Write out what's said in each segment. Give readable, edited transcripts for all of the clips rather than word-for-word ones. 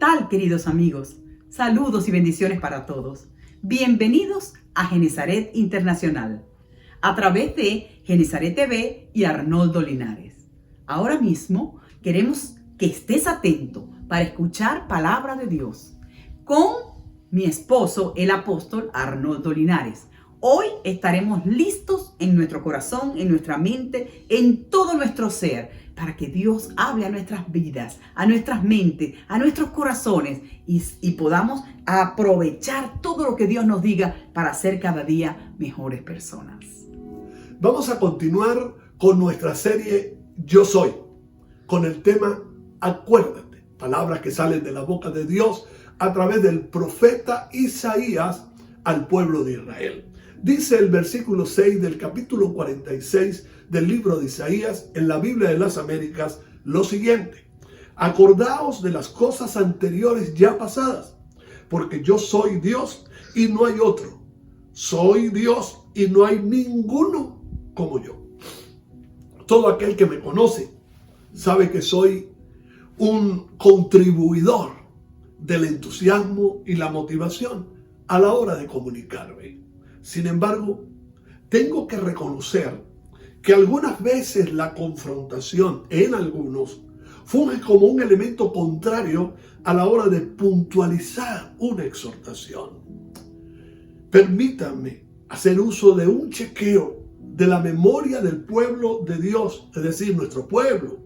tal, queridos amigos? Saludos y bendiciones para todos. Bienvenidos a Genezaret Internacional, a través de Genezaret TV y Arnoldo Linares. Ahora mismo queremos que estés atento para escuchar palabra de Dios con mi esposo, el apóstol Arnoldo Linares. Hoy estaremos listos en nuestro corazón, en nuestra mente, en todo nuestro ser, para que Dios hable a nuestras vidas, a nuestras mentes, a nuestros corazones y podamos aprovechar todo lo que Dios nos diga para ser cada día mejores personas. Vamos a continuar con nuestra serie Yo Soy, con el tema Acuérdate, palabras que salen de la boca de Dios a través del profeta Isaías al pueblo de Israel. Dice el versículo 6 del capítulo 46 del libro de Isaías en la Biblia de las Américas lo siguiente: acordaos de las cosas anteriores ya pasadas, porque yo soy Dios y no hay otro. Soy Dios y no hay ninguno como yo. Todo aquel que me conoce sabe que soy un contribuidor del entusiasmo y la motivación a la hora de comunicarme. Sin embargo, tengo que reconocer que algunas veces la confrontación en algunos funge como un elemento contrario a la hora de puntualizar una exhortación. Permítanme hacer uso de un chequeo de la memoria del pueblo de Dios, es decir, nuestro pueblo,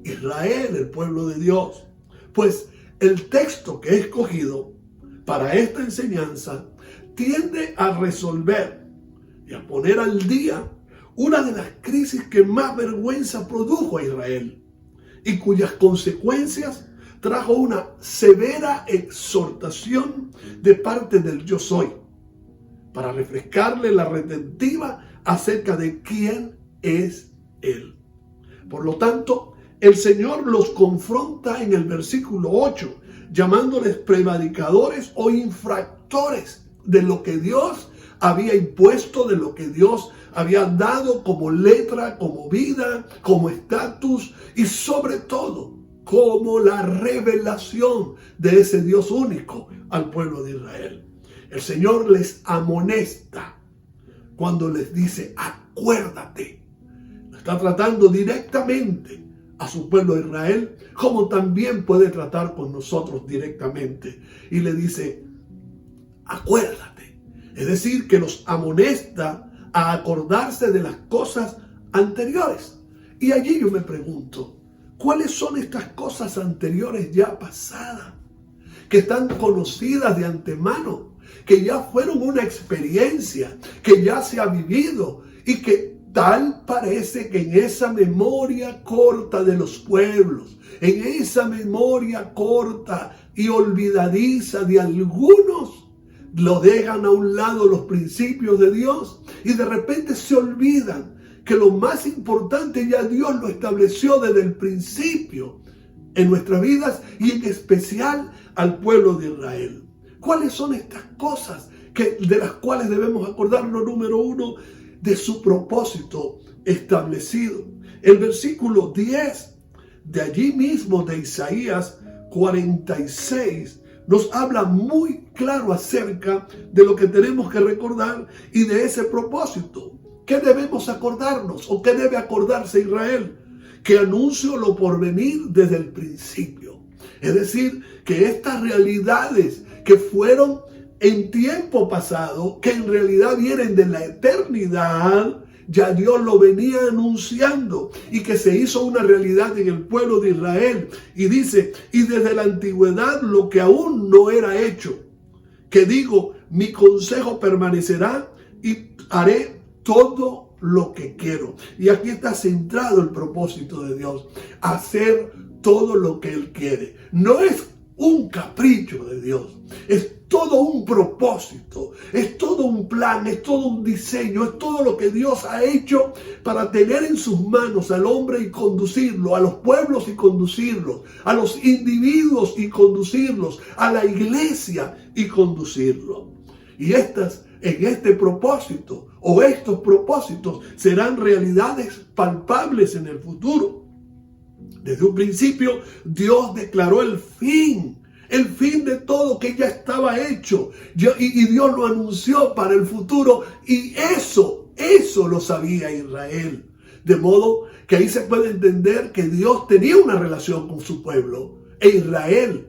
Israel, el pueblo de Dios. Pues el texto que he escogido para esta enseñanza tiende a resolver y a poner al día una de las crisis que más vergüenza produjo a Israel y cuyas consecuencias trajo una severa exhortación de parte del Yo Soy, para refrescarle la retentiva acerca de quién es Él. Por lo tanto, el Señor los confronta en el versículo 8, llamándoles prevaricadores o infractores de lo que Dios había impuesto, de lo que Dios había dado como letra, como vida, como estatus y sobre todo como la revelación de ese Dios único al pueblo de Israel. El Señor les amonesta cuando les dice acuérdate. Está tratando directamente a su pueblo de Israel, como también puede tratar con nosotros directamente. Y le dice acuérdate. Es decir, que los amonesta a acordarse de las cosas anteriores. Y allí yo me pregunto, ¿cuáles son estas cosas anteriores ya pasadas? Que están conocidas de antemano, que ya fueron una experiencia, que ya se ha vivido y que tal parece que en esa memoria corta de los pueblos, en esa memoria corta y olvidadiza de algunos, lo dejan a un lado los principios de Dios y de repente se olvidan que lo más importante ya Dios lo estableció desde el principio en nuestras vidas y en especial al pueblo de Israel. ¿Cuáles son estas cosas de las cuales debemos acordarnos? Número uno, de su propósito establecido. El versículo 10 de allí mismo de Isaías 46 nos habla muy claro acerca de lo que tenemos que recordar y de ese propósito. ¿Qué debemos acordarnos o qué debe acordarse Israel? Que anuncio lo porvenir desde el principio. Es decir, que estas realidades que fueron en tiempo pasado, que en realidad vienen de la eternidad, ya Dios lo venía anunciando y que se hizo una realidad en el pueblo de Israel. Y dice, y desde la antigüedad lo que aún no era hecho, que digo, mi consejo permanecerá y haré todo lo que quiero. Y aquí está centrado el propósito de Dios, hacer todo lo que Él quiere. No es un capricho de Dios, es todo un propósito, es todo un plan, es todo un diseño, es todo lo que Dios ha hecho para tener en sus manos al hombre y conducirlo, a los pueblos y conducirlos, a los individuos y conducirlos, a la iglesia y conducirlo. Y en este propósito o estos propósitos serán realidades palpables en el futuro. Desde un principio Dios declaró el fin el fin de todo que ya estaba hecho. Y Dios lo anunció para el futuro, y eso lo sabía Israel. De modo que ahí se puede entender que Dios tenía una relación con su pueblo, e Israel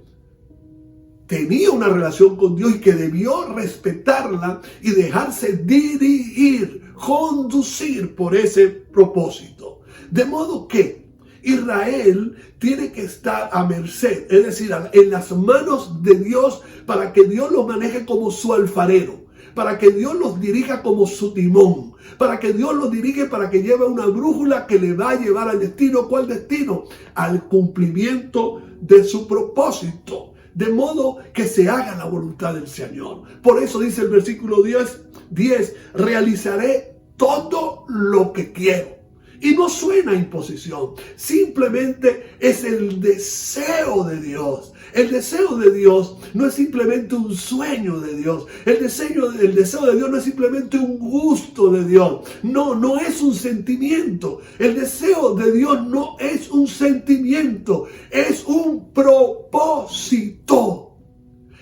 tenía una relación con Dios y que debió respetarla y dejarse dirigir, conducir por ese propósito. De modo que Israel tiene que estar a merced, es decir, en las manos de Dios, para que Dios los maneje como su alfarero, para que Dios los dirija como su timón, para que Dios los dirige, para que lleve una brújula que le va a llevar al destino. ¿Cuál destino? Al cumplimiento de su propósito. De modo que se haga la voluntad del Señor. Por eso dice el versículo 10, realizaré todo lo que quiero. Y no suena a imposición, simplemente es el deseo de Dios. El deseo de Dios no es simplemente un sueño de Dios. El deseo de Dios no es simplemente un gusto de Dios. No es un sentimiento. El deseo de Dios no es un sentimiento, es un propósito.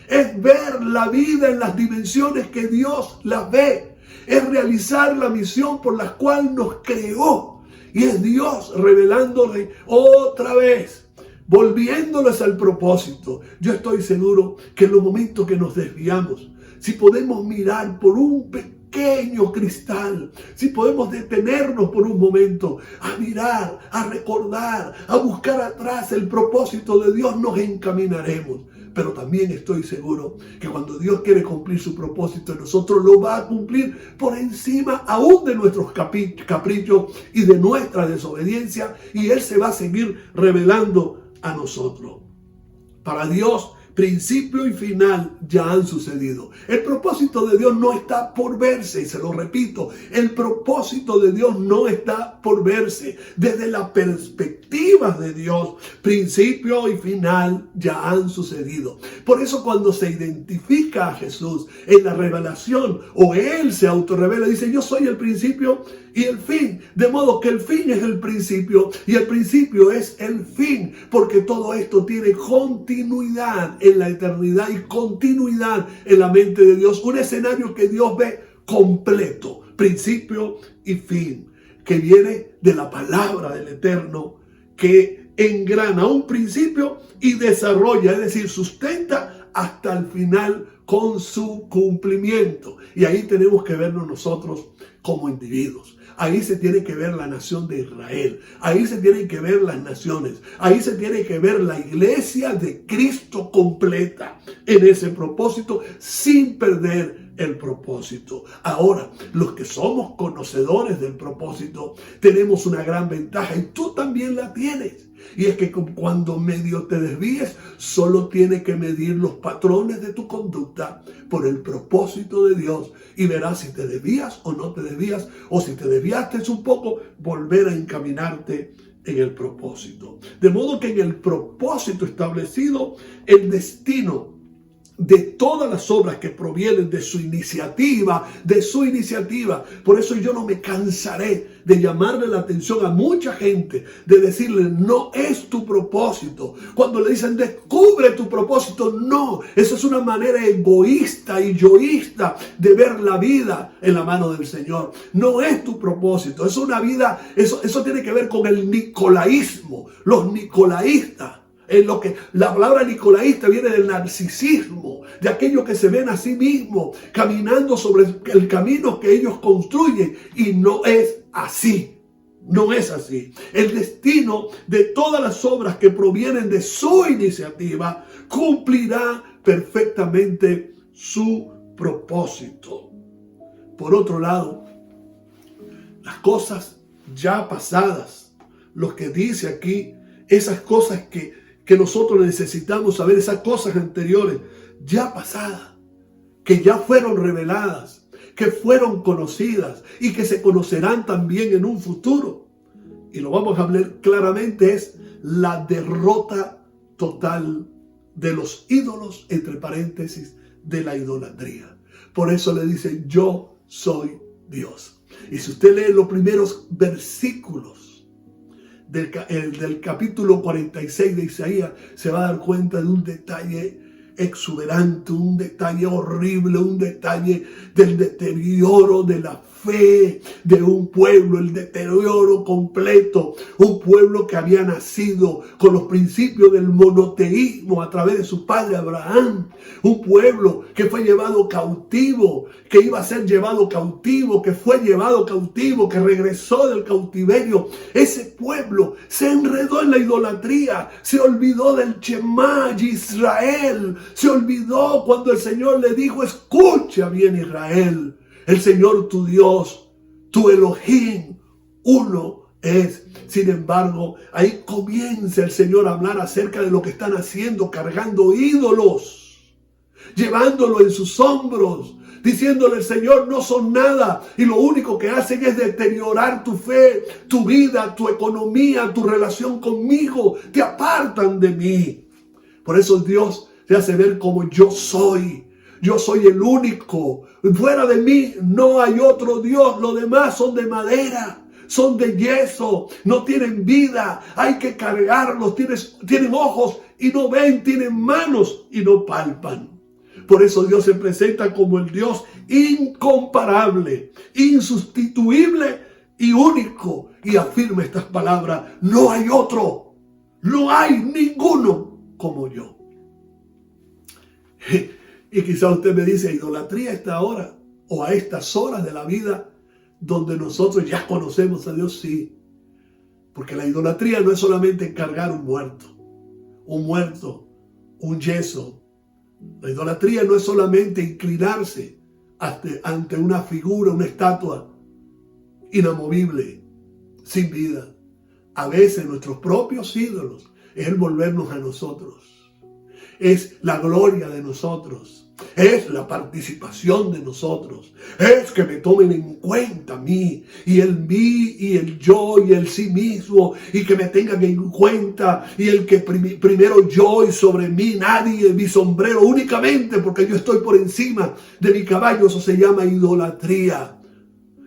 Es ver la vida en las dimensiones que Dios la ve. Es realizar la misión por la cual nos creó. Y es Dios revelándole otra vez, volviéndoles al propósito. Yo estoy seguro que en los momentos que nos desviamos, si podemos mirar por un pequeño cristal, si podemos detenernos por un momento a mirar, a recordar, a buscar atrás el propósito de Dios, nos encaminaremos. Pero también estoy seguro que cuando Dios quiere cumplir su propósito en nosotros, lo va a cumplir por encima aún de nuestros caprichos y de nuestra desobediencia, y Él se va a seguir revelando a nosotros. Para Dios, principio y final ya han sucedido. El propósito de Dios no está por verse, y se lo repito, el propósito de Dios no está por verse. Desde la perspectiva de Dios, principio y final ya han sucedido. Por eso cuando se identifica a Jesús en la revelación, o Él se autorrevela, dice: yo soy el principio y el fin. De modo que el fin es el principio y el principio es el fin, porque todo esto tiene continuidad en la eternidad y continuidad en la mente de Dios. Un escenario que Dios ve completo, principio y fin, que viene de la palabra del Eterno, que engrana un principio y desarrolla, es decir, sustenta hasta el final con su cumplimiento. Y ahí tenemos que vernos nosotros como individuos. Ahí se tiene que ver la nación de Israel. Ahí se tienen que ver las naciones. Ahí se tiene que ver la iglesia de Cristo completa en ese propósito, sin perder el propósito. Ahora, los que somos conocedores del propósito, tenemos una gran ventaja, y tú también la tienes. Y es que cuando medio te desvíes, solo tienes que medir los patrones de tu conducta por el propósito de Dios, y verás si te desvías o no te desvías, o si te desviaste un poco, volver a encaminarte en el propósito. De modo que en el propósito establecido, el destino de todas las obras que provienen de su iniciativa. Por eso yo no me cansaré de llamarle la atención a mucha gente, de decirle: no es tu propósito. Cuando le dicen: descubre tu propósito, no, eso es una manera egoísta y yoísta de ver la vida en la mano del Señor. No es tu propósito, es una vida, eso tiene que ver con el nicolaísmo, los nicolaístas. En lo que la palabra nicolaísta viene del narcisismo, de aquellos que se ven a sí mismos caminando sobre el camino que ellos construyen, y no es así. No es así. El destino de todas las obras que provienen de su iniciativa cumplirá perfectamente su propósito. Por otro lado, las cosas ya pasadas, lo que dice aquí, esas cosas que nosotros necesitamos saber, esas cosas anteriores, ya pasadas, que ya fueron reveladas, que fueron conocidas y que se conocerán también en un futuro. Y lo vamos a hablar claramente, es la derrota total de los ídolos, entre paréntesis, de la idolatría. Por eso le dice: yo soy Dios. Y si usted lee los primeros versículos del capítulo 46 de Isaías, se va a dar cuenta de un detalle exuberante, un detalle horrible, un detalle del deterioro de la fe de un pueblo, el deterioro completo, un pueblo que había nacido con los principios del monoteísmo a través de su padre Abraham, un pueblo que fue llevado cautivo, que iba a ser llevado cautivo, que fue llevado cautivo, que regresó del cautiverio. Ese pueblo se enredó en la idolatría, se olvidó del Shema Israel, se olvidó cuando el Señor le dijo: escucha bien, Israel, el Señor tu Dios, tu Elohim, uno es. Sin embargo, ahí comienza el Señor a hablar acerca de lo que están haciendo, cargando ídolos, llevándolo en sus hombros, diciéndole: Señor, no son nada, y lo único que hacen es deteriorar tu fe, tu vida, tu economía, tu relación conmigo, te apartan de mí. Por eso Dios te hace ver como yo soy. Yo soy el único. Fuera de mí no hay otro Dios. Los demás son de madera, son de yeso, no tienen vida. Hay que cargarlos. Tienen ojos y no ven, tienen manos y no palpan. Por eso Dios se presenta como el Dios incomparable, insustituible y único. Y afirma estas palabras: no hay otro, no hay ninguno como yo. Y quizá usted me dice: idolatría a esta hora o a estas horas de la vida donde nosotros ya conocemos a Dios. Sí, porque la idolatría no es solamente cargar un muerto, un yeso. La idolatría no es solamente inclinarse ante una figura, una estatua inamovible, sin vida. A veces nuestros propios ídolos es el volvernos a nosotros. Es la gloria de nosotros, es la participación de nosotros, es que me tomen en cuenta a mí, y el mí, y el yo, y el sí mismo, y que me tengan en cuenta, y el que primero yo y sobre mí nadie, mi sombrero únicamente porque yo estoy por encima de mi caballo. Eso se llama idolatría.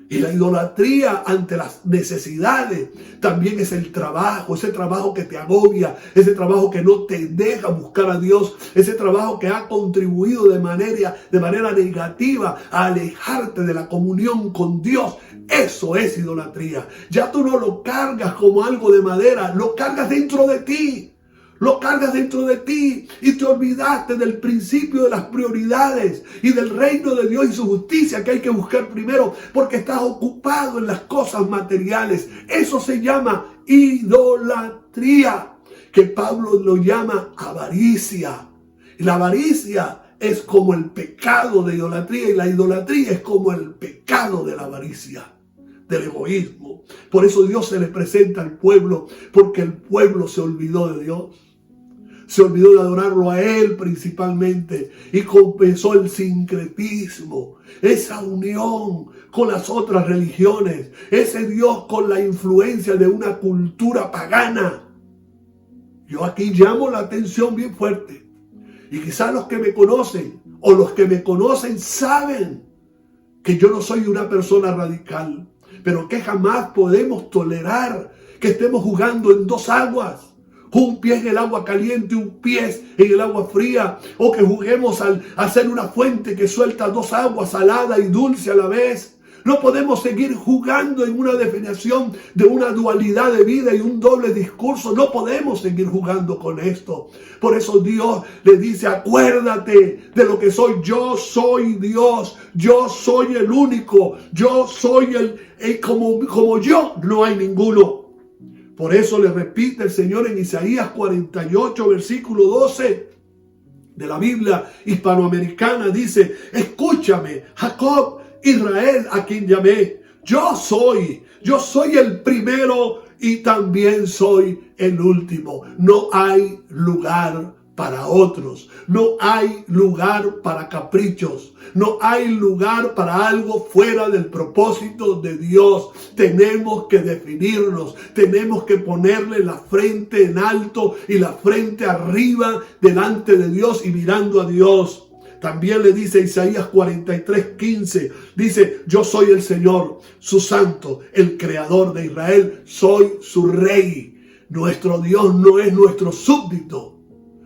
Y la idolatría ante las necesidades también es el trabajo, ese trabajo que te agobia, ese trabajo que no te deja buscar a Dios, ese trabajo que ha contribuido de manera negativa a alejarte de la comunión con Dios. Eso es idolatría. Ya tú no lo cargas como algo de madera, lo cargas dentro de ti. Lo cargas dentro de ti y te olvidaste del principio de las prioridades y del reino de Dios y su justicia que hay que buscar primero, porque estás ocupado en las cosas materiales. Eso se llama idolatría, que Pablo lo llama avaricia. Y la avaricia es como el pecado de idolatría, y la idolatría es como el pecado de la avaricia, del egoísmo. Por eso Dios se le presenta al pueblo, porque el pueblo se olvidó de Dios. Se olvidó de adorarlo a Él principalmente y comenzó el sincretismo, esa unión con las otras religiones, ese Dios con la influencia de una cultura pagana. Yo aquí llamo la atención bien fuerte, y quizás los que me conocen o los que me conocen saben que yo no soy una persona radical, pero que jamás podemos tolerar que estemos jugando en dos aguas. Un pie en el agua caliente, un pie en el agua fría. O que juguemos a hacer una fuente que suelta dos aguas, salada y dulce a la vez. No podemos seguir jugando en una definición de una dualidad de vida y un doble discurso. No podemos seguir jugando con esto. Por eso Dios le dice: acuérdate de lo que soy. Yo soy Dios. Yo soy el único. Yo soy como yo no hay ninguno. Por eso le repite el Señor en Isaías 48, versículo 12 de la Biblia hispanoamericana. Dice: escúchame, Jacob, Israel, a quien llamé. Yo soy el primero y también soy el último. No hay lugar para otros. No hay lugar para caprichos. No hay lugar para algo fuera del propósito de Dios. Tenemos que definirnos. Tenemos que ponerle la frente en alto y la frente arriba delante de Dios y mirando a Dios. También le dice Isaías 43:15, dice: yo soy el Señor, su santo, el creador de Israel, soy su rey. Nuestro Dios no es nuestro súbdito.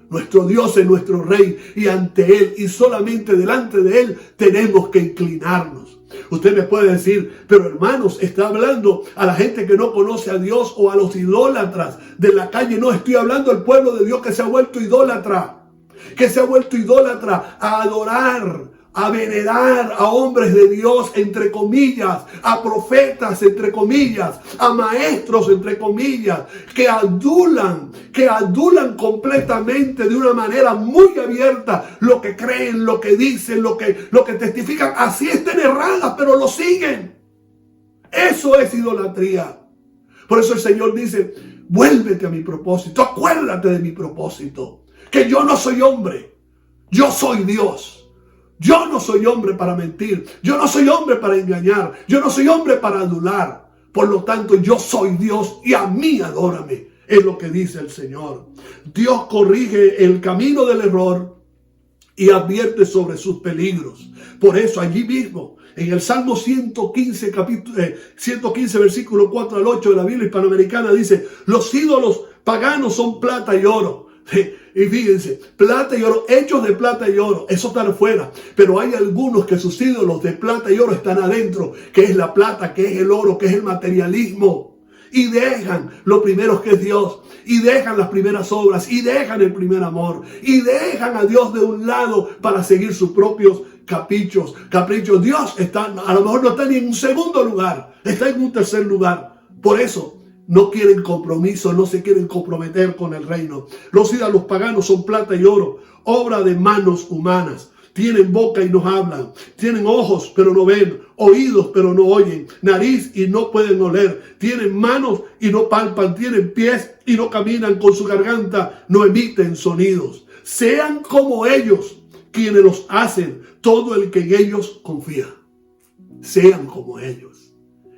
Nuestro Dios es nuestro Rey y ante Él y solamente delante de Él tenemos que inclinarnos. Usted me puede decir, pero hermanos, está hablando a la gente que no conoce a Dios o a los idólatras de la calle. No, estoy hablando al pueblo de Dios que se ha vuelto idólatra. Que se ha vuelto idólatra a adorar, a venerar a hombres de Dios, entre comillas, a profetas, entre comillas, a maestros, entre comillas, que adulan completamente de una manera muy abierta lo que creen, lo que dicen, lo que testifican. Así estén erradas, pero lo siguen. Eso es idolatría. Por eso el Señor dice, vuélvete a mi propósito, acuérdate de mi propósito, que yo no soy hombre, yo soy Dios. Yo no soy hombre para mentir. Yo no soy hombre para engañar. Yo no soy hombre para adular. Por lo tanto, yo soy Dios y a mí adórame. Es lo que dice el Señor. Dios corrige el camino del error y advierte sobre sus peligros. Por eso allí mismo, en el Salmo 115, 115 versículo 4 al 8 de la Biblia hispanoamericana dice, los ídolos paganos son plata y oro. Y fíjense, plata y oro, hechos de plata y oro, eso está afuera. Pero hay algunos que sus ídolos de plata y oro están adentro, que es la plata, que es el oro, que es el materialismo. Y dejan lo primero que es Dios, y dejan las primeras obras, y dejan el primer amor, y dejan a Dios de un lado para seguir sus propios caprichos. Dios está, a lo mejor no está ni en un segundo lugar, está en un tercer lugar. Por eso, no quieren compromiso, no se quieren comprometer con el reino. Los ídolos paganos son plata y oro, obra de manos humanas. Tienen boca y no hablan. Tienen ojos pero no ven, oídos pero no oyen, nariz y no pueden oler. Tienen manos y no palpan, tienen pies y no caminan, con su garganta no emiten sonidos. Sean como ellos quienes los hacen, todo el que en ellos confía. Sean como ellos.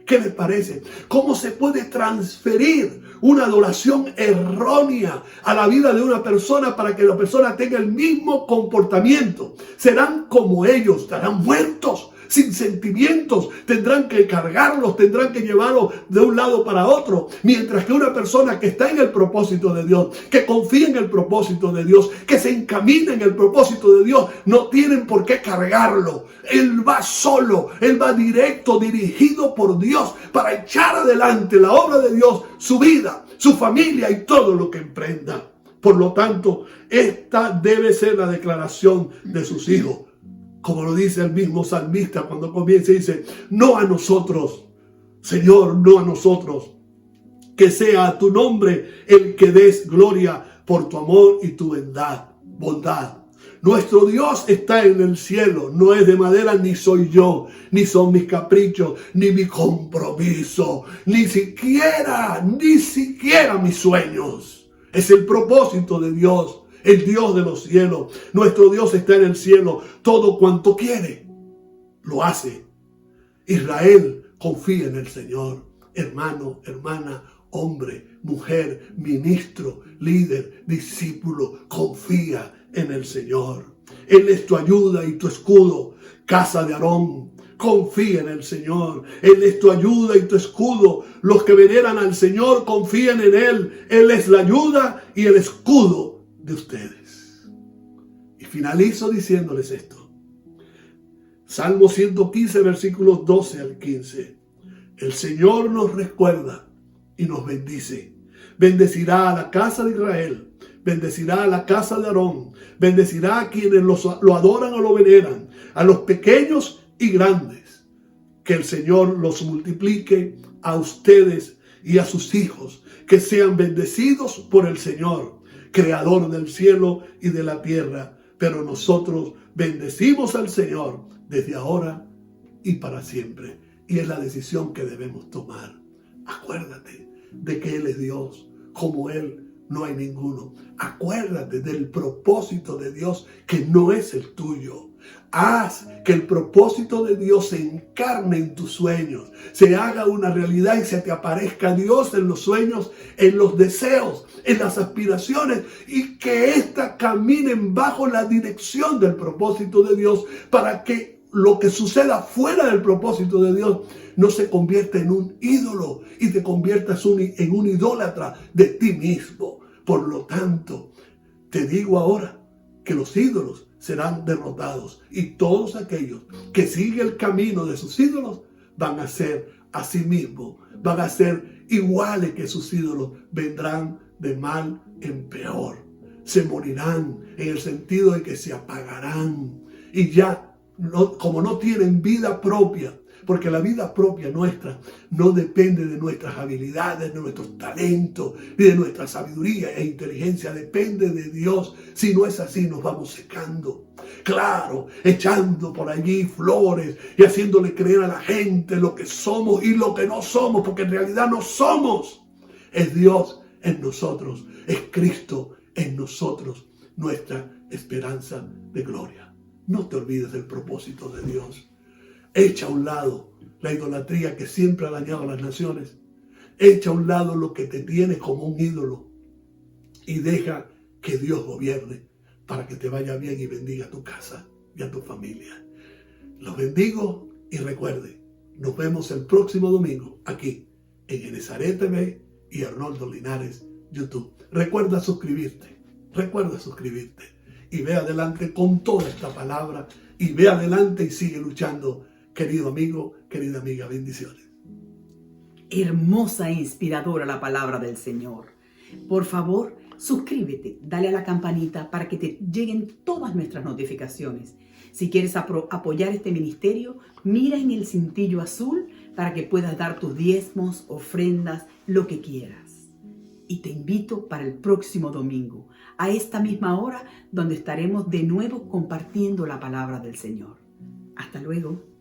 ¿Qué les parece? ¿Cómo se puede transferir una adoración errónea a la vida de una persona para que la persona tenga el mismo comportamiento? Serán como ellos, estarán muertos, sin sentimientos, tendrán que cargarlos, tendrán que llevarlos de un lado para otro. Mientras que una persona que está en el propósito de Dios, que confía en el propósito de Dios, que se encamina en el propósito de Dios, no tienen por qué cargarlo. Él va solo, él va directo, dirigido por Dios para echar adelante la obra de Dios, su vida, su familia y todo lo que emprenda. Por lo tanto, esta debe ser la declaración de sus hijos. Como lo dice el mismo salmista cuando comienza y dice, no a nosotros, Señor, no a nosotros, que sea a tu nombre el que des gloria por tu amor y tu bondad. Nuestro Dios está en el cielo, no es de madera, ni soy yo, ni son mis caprichos, ni mi compromiso, ni siquiera mis sueños. Es el propósito de Dios. El Dios de los cielos. Nuestro Dios está en el cielo. Todo cuanto quiere, lo hace. Israel confía en el Señor. Hermano, hermana, hombre, mujer, ministro, líder, discípulo, confía en el Señor. Él es tu ayuda y tu escudo. Casa de Aarón, confía en el Señor. Él es tu ayuda y tu escudo. Los que veneran al Señor confían en Él. Él es la ayuda y el escudo de ustedes. Y finalizo diciéndoles esto. Salmo 115, versículos 12 al 15. El Señor nos recuerda y nos bendice. Bendecirá a la casa de Israel. Bendecirá a la casa de Aarón. Bendecirá a quienes lo adoran o lo veneran. A los pequeños y grandes. Que el Señor los multiplique a ustedes y a sus hijos. Que sean bendecidos por el Señor, Creador del cielo y de la tierra. Pero nosotros bendecimos al Señor desde ahora y para siempre. Y es la decisión que debemos tomar. Acuérdate de que Él es Dios. Como Él no hay ninguno. Acuérdate del propósito de Dios que no es el tuyo. Haz que el propósito de Dios se encarne en tus sueños, se haga una realidad y se te aparezca Dios en los sueños, en los deseos, en las aspiraciones, y que éstas caminen bajo la dirección del propósito de Dios, para que lo que suceda fuera del propósito de Dios no se convierta en un ídolo y te conviertas en un idólatra de ti mismo. Por lo tanto, Te digo ahora que los ídolos serán derrotados y todos aquellos que siguen el camino de sus ídolos van a ser a sí mismos, van a ser iguales que sus ídolos, vendrán de mal en peor. Se morirán en el sentido de que se apagarán y ya como no tienen vida propia, porque la vida propia nuestra no depende de nuestras habilidades, de nuestros talentos, ni de nuestra sabiduría e inteligencia. Depende de Dios. Si no es así, nos vamos secando. Claro, echando por allí flores y haciéndole creer a la gente lo que somos y lo que no somos, porque en realidad no somos. Es Dios en nosotros, es Cristo en nosotros, nuestra esperanza de gloria. No te olvides del propósito de Dios. Echa a un lado la idolatría que siempre ha dañado a las naciones. Echa a un lado lo que te tiene como un ídolo y deja que Dios gobierne para que te vaya bien y bendiga a tu casa y a tu familia. Los bendigo y recuerde, nos vemos el próximo domingo aquí en Genesaret TV y Arnoldo Linares YouTube. Recuerda suscribirte y ve adelante con toda esta palabra y ve adelante y sigue luchando. Querido amigo, querida amiga, bendiciones. Hermosa e inspiradora la palabra del Señor. Por favor, suscríbete, dale a la campanita para que te lleguen todas nuestras notificaciones. Si quieres apoyar este ministerio, mira en el cintillo azul para que puedas dar tus diezmos, ofrendas, lo que quieras. Y te invito para el próximo domingo, a esta misma hora, donde estaremos de nuevo compartiendo la palabra del Señor. Hasta luego.